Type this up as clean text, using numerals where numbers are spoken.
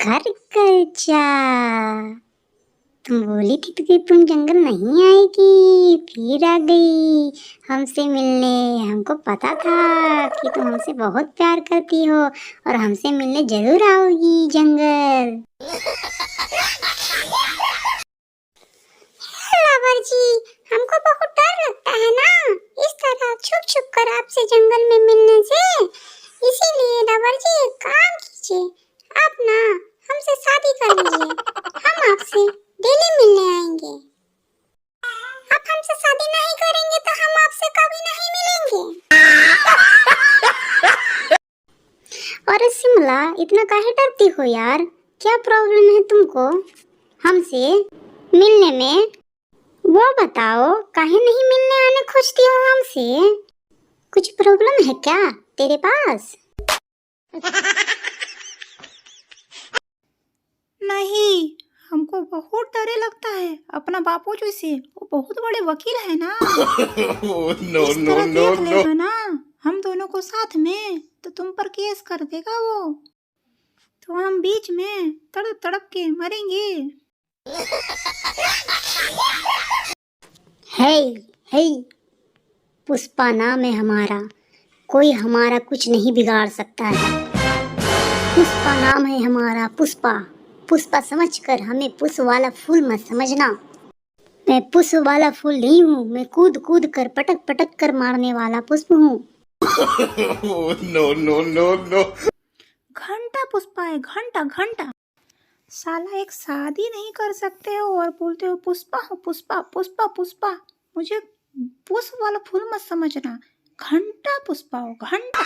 घर कर जा। तुम बोली थी कि तुम जंगल नहीं आएगी, फिर आ गई हमसे मिलने। हमको पता था कि तुम हमसे बहुत प्यार करती हो और हमसे मिलने जरूर आओगी जंगल। लवर जी, हमको बहुत डर लगता है ना इस तरह छुप छुप कर आपसे जंगल में मिलने से। इसीलिए लवर जी एक काम कीजिए, आप ना हमसे शादी कर लीजिए, हम आपसे डेली मिलने आएंगे। आप हमसे शादी नहीं करेंगे तो हम आपसे कभी नहीं मिलेंगे। अरे शिमला, इतना काहे डरती हो यार? क्या प्रॉब्लम है तुमको हमसे मिलने में? वो बताओ, काहे नहीं मिलने आने खोजती हो हमसे? कुछ प्रॉब्लम है क्या तेरे पास? नहीं, हमको बहुत डर लगता है अपना बापू जी से। वो बहुत बड़े वकील है ना। नो इस नो तरह नो देख नो। लेगा ना हम दोनों को साथ में, तो तुम पर केस कर देगा वो। तो हम बीच में तड़प तड़प के मरेंगे। हे हे, पुष्पा नाम है हमारा, कोई हमारा कुछ नहीं बिगाड़ सकता है। पुष्पा नाम है हमारा, पुष्पा। पुष्पा समझकर हमें पुष्प वाला फूल मत समझना। मैं पुष्प वाला फूल नहीं हूँ, मैं कूद कूद कर पटक पटक कर मारने वाला पुष्प हूँ। No no no no. घंटा पुष्पा है, घंटा घंटा। साला एक शादी नहीं कर सकते हो और बोलते हो पुष्पा हो, पुष्पा पुष्पा पुष्पा। मुझे पुष्प वाला फूल मत समझना, घंटा पुष्पा हो, घंटा।